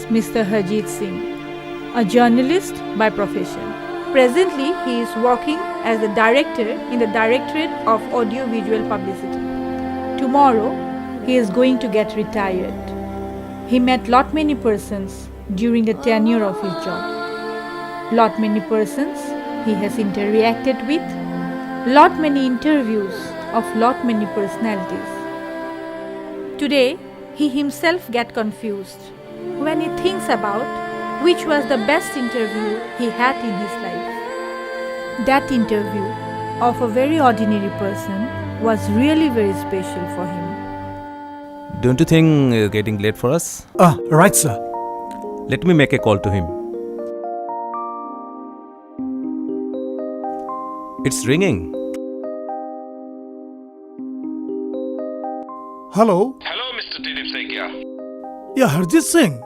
Mr. Harjeet Singh, a journalist by profession. Presently, he is working as a director in the Directorate of Audiovisual Publicity. Tomorrow, he is going to get retired. He met lot many persons during the tenure of his job. Lot many persons he has interacted with. Lot many interviews of lot many personalities. Today, he himself get confused when he thinks about which was the best interview he had in his life. That interview of a very ordinary person was really very special for him. Don't you think it's getting late for us? Right, sir. Let me make a call to him. It's ringing. Hello? Hello, Mr. Dilip Saikia. Yeah, Harjeet Singh.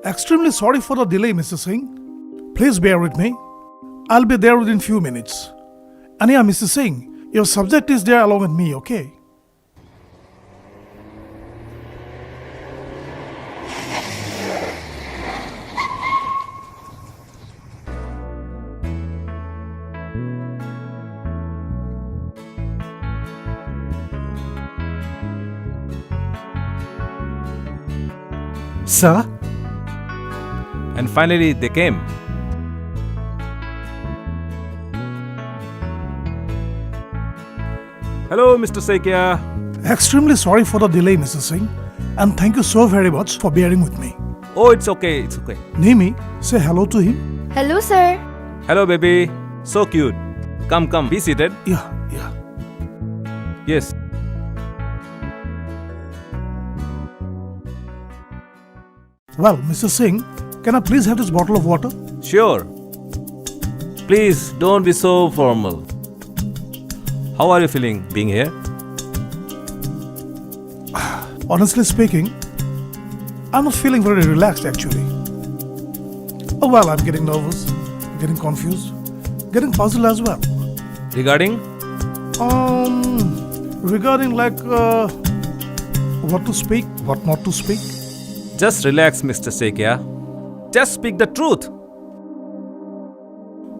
Extremely sorry for the delay, Mr. Singh. Please bear with me. I'll be there within few minutes. And yeah, Mr. Singh, your subject is there along with me, okay? Sir? And finally, they came. Hello, Mr. Saikia. Extremely sorry for the delay, Mr. Singh. And thank you so very much for bearing with me. Oh, it's okay, it's okay. Nimi, say hello to him. Hello, sir. Hello, baby. So cute. Come, be seated. Yeah. Yes. Well, Mr. Singh, can I please have this bottle of water? Sure. Please don't be so formal. How are you feeling being here? Honestly speaking, I'm not feeling very relaxed actually. Oh well, I'm getting nervous, getting confused, getting puzzled as well. Regarding? Regarding what to speak, what not to speak. Just relax, Mr. Saikia. Just speak the truth.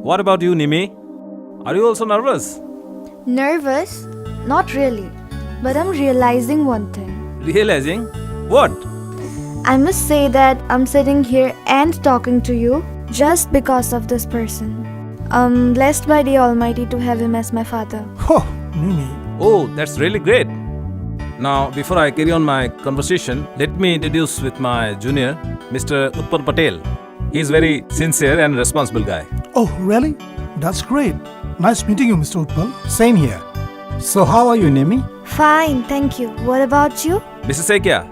What about you, Nimi? Are you also nervous? Nervous? Not really. But I'm realizing one thing. Realizing? What? I must say that I'm sitting here and talking to you just because of this person. I'm blessed by the Almighty to have him as my father. Oh, Mimi. Oh, that's really great. Now, before I carry on my conversation, let me introduce with my junior, Mr. Utpal Patel. He's very sincere and responsible guy. Oh, really? That's great. Nice meeting you, Mr. Utpal. Same here. So how are you, Nemi? Fine, thank you. What about you? Mr. Saikia,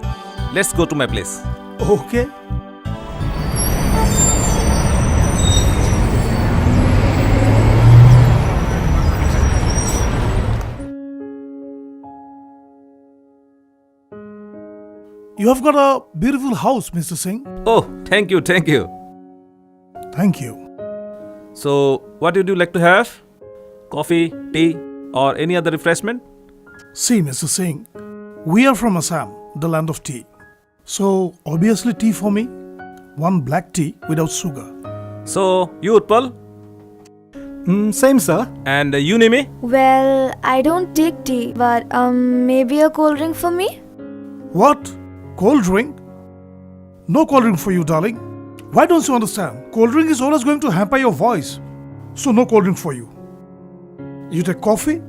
let's go to my place. Okay. You have got a beautiful house, Mr. Singh. Oh, thank you. Thank you. So, what would you like to have? Coffee, tea, or any other refreshment? See, Mr. Singh, we are from Assam, the land of tea. So, obviously tea for me. One black tea without sugar. So, you Utpal? Same, sir. And you Nimi? Well, I don't take tea, but maybe a cold drink for me? What? Cold drink? No cold drink for you, darling. Why don't you understand? Cold drink is always going to hamper your voice. So no cold drink for you. You take coffee?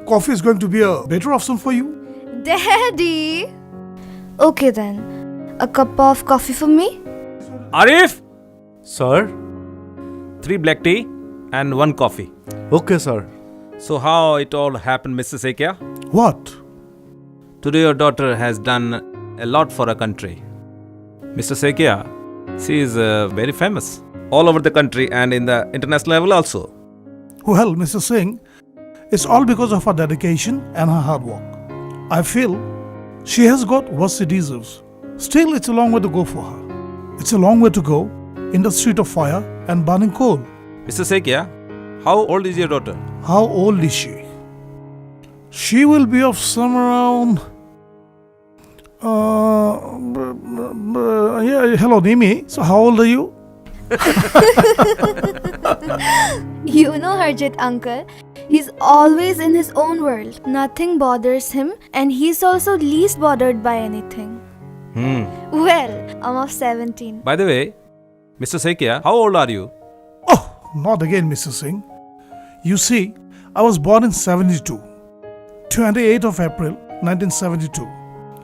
Coffee is going to be a better option for you. Daddy! Okay then. A cup of coffee for me? Arif! Sir? 3 black tea and 1 coffee. Okay, sir. So, how it all happened, Mr. Saikia? What? Today your daughter has done a lot for her country. Mr. Saikia, she is very famous all over the country and in the international level also. Well, Mr. Singh, it's all because of her dedication and her hard work. I feel she has got what she deserves. Still, it's a long way to go for her. It's a long way to go in the street of fire and burning coal. Mr. Saikia, how old is your daughter? How old is she? She will be of some around Yeah, hello, Nimi. So, how old are you? You know Harjit uncle, he's always in his own world. Nothing bothers him and he's also least bothered by anything. Well, I'm of 17. By the way, Mr. Sekia, how old are you? Oh, not again, Mr. Singh. You see, I was born in 72. 28th of April, 1972.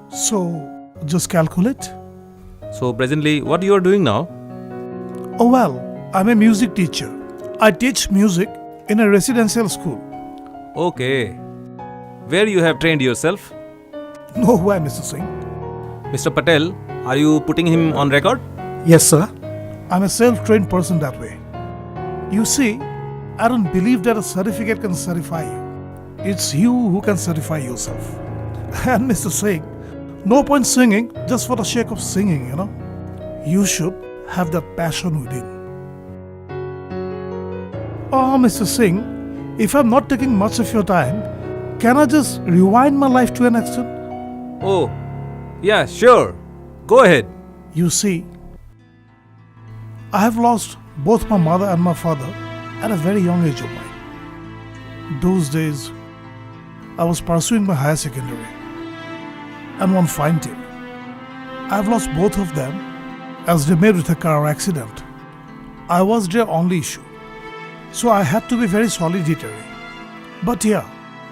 So, just calculate. So presently, what you are doing now? Oh well, I'm a music teacher. I teach music in a residential school. Okay. Where you have trained yourself? No way, Mr. Singh. Mr. Patel, are you putting him on record? Yes, sir. I'm a self-trained person that way. You see, I don't believe that a certificate can certify you. It's you who can certify yourself. And Mr. Singh, no point singing just for the sake of singing, you know. You should have that passion within. Oh, Mr. Singh, if I'm not taking much of your time, can I just rewind my life to an extent? Oh, yeah, sure. Go ahead. You see, I have lost both my mother and my father at a very young age of mine. Those days, I was pursuing my higher secondary. And one fine day, I've lost both of them as they met with a car accident. I was their only issue. So I had to be very solitary. But yeah,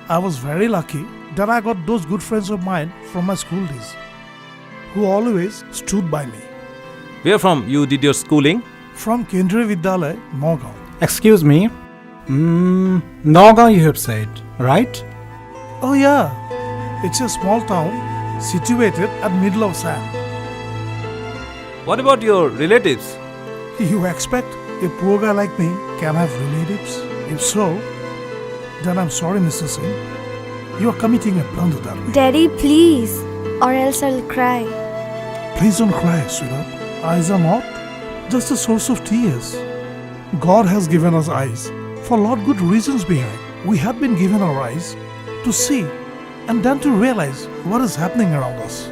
I was very lucky that I got those good friends of mine from my school days who always stood by me. Where from you did your schooling? From Kendriya Vidyalaya, Nagaon. Excuse me. Nagaon you have said, right? Oh yeah, it's a small town situated at middle of sand. What about your relatives? You expect a poor guy like me can have relatives? If so, then I'm sorry, Mr. Singh. You are committing a blunder that way. Daddy, please, or else I'll cry. Please don't cry, sweetheart. Eyes are not just a source of tears. God has given us eyes for a lot good reasons behind. We have been given our eyes to see and then to realize what is happening around us.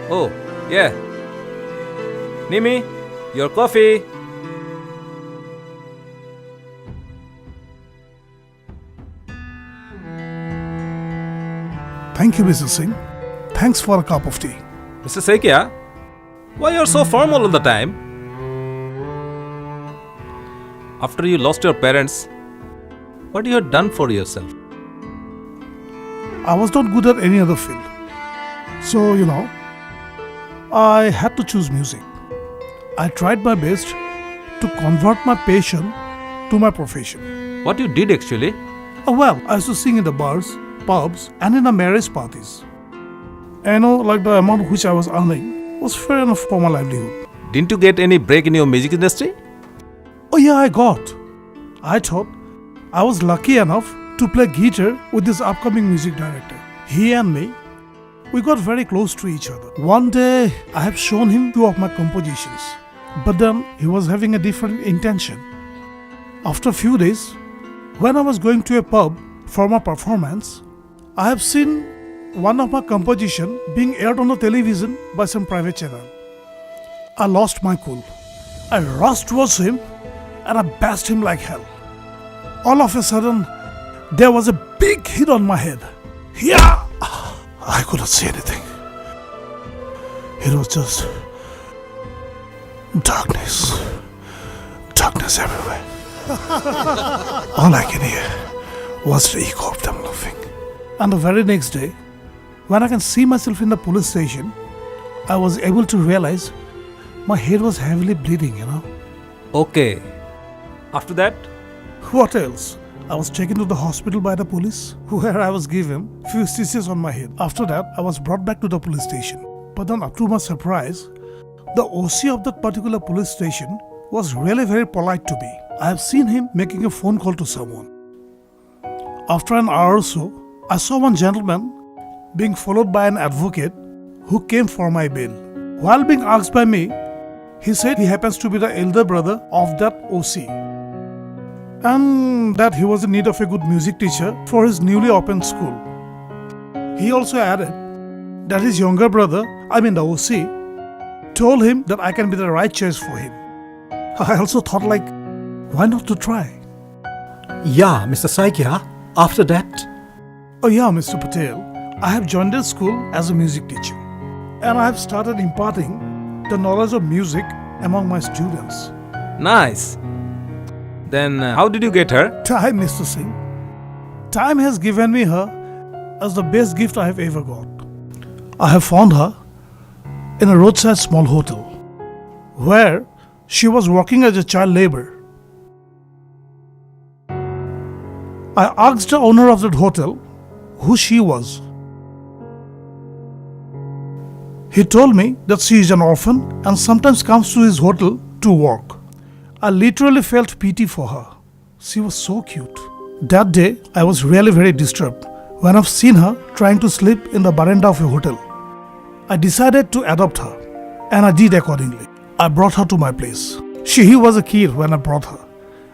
Oh, yeah. Nimi, your coffee. Thank you, Mr. Singh. Thanks for a cup of tea. Mr. Sekia, why you're so formal all the time? After you lost your parents, what you have done for yourself? I was not good at any other field. So, I had to choose music. I tried my best to convert my passion to my profession. What you did actually? Oh, well, I used to sing in the bars, pubs, and in the marriage parties. Like the amount which I was earning was fair enough for my livelihood. Didn't you get any break in your music industry? Oh yeah, I got. I thought I was lucky enough to play guitar with this upcoming music director. He and me, we got very close to each other. One day, I have shown him 2 of my compositions. But then, he was having a different intention. After a few days, when I was going to a pub for my performance, I have seen one of my composition being aired on the television by some private channel. I lost my cool. I rushed towards him and I bashed him like hell. All of a sudden, there was a big hit on my head. Yeah! I couldn't see anything. It was just darkness. Darkness everywhere. All I can hear was the echo of them laughing. And the very next day, when I can see myself in the police station, I was able to realize my head was heavily bleeding, Okay. After that? What else? I was taken to the hospital by the police, where I was given few stitches on my head. After that, I was brought back to the police station. But then, up to my surprise, the OC of that particular police station was really very polite to me. I have seen him making a phone call to someone. After an hour or so, I saw one gentleman being followed by an advocate who came for my bail. While being asked by me, he said he happens to be the elder brother of that OC and that he was in need of a good music teacher for his newly opened school. He also added that his younger brother, the OC, told him that I can be the right choice for him. I also thought, why not to try? Yeah, Mr. Saikia. After that, Oh yeah, Mr. Patel, I have joined the school as a music teacher, and I have started imparting the knowledge of music among my students. Nice. Then how did you get her? Time, Mr. Singh. Time has given me her as the best gift I have ever got. I have found her in a roadside small hotel where she was working as a child laborer. I asked the owner of that hotel who she was. He told me that she is an orphan and sometimes comes to his hotel to work. I literally felt pity for her. She was so cute. That day, I was really very disturbed when I've seen her trying to sleep in the veranda of a hotel. I decided to adopt her, and I did accordingly. I brought her to my place. She was a kid when I brought her,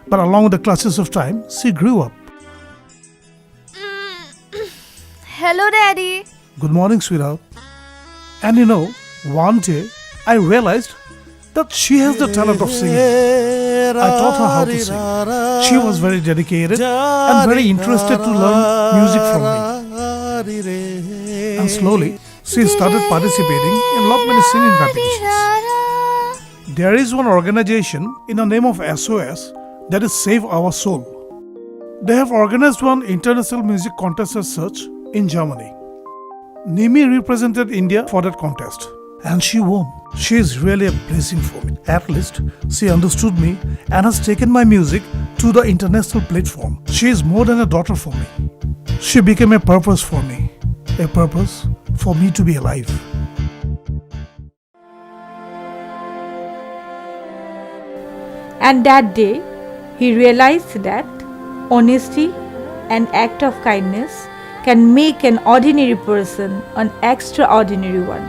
but along with the classes of time, she grew up. Hello, Daddy. Good morning, sweetheart. And one day, I realized that she has the talent of singing. I taught her how to sing. She was very dedicated and very interested to learn music from me. And slowly, she started participating in lot many singing competitions. There is one organization in the name of SOS that is Save Our Soul. They have organized one international music contest as such in Germany. Nimi represented India for that contest, and she won. She is really a blessing for me. At least, she understood me and has taken my music to the international platform. She is more than a daughter for me. She became a purpose for me, a purpose for me to be alive. And that day, he realized that honesty and act of kindness can make an ordinary person an extraordinary one.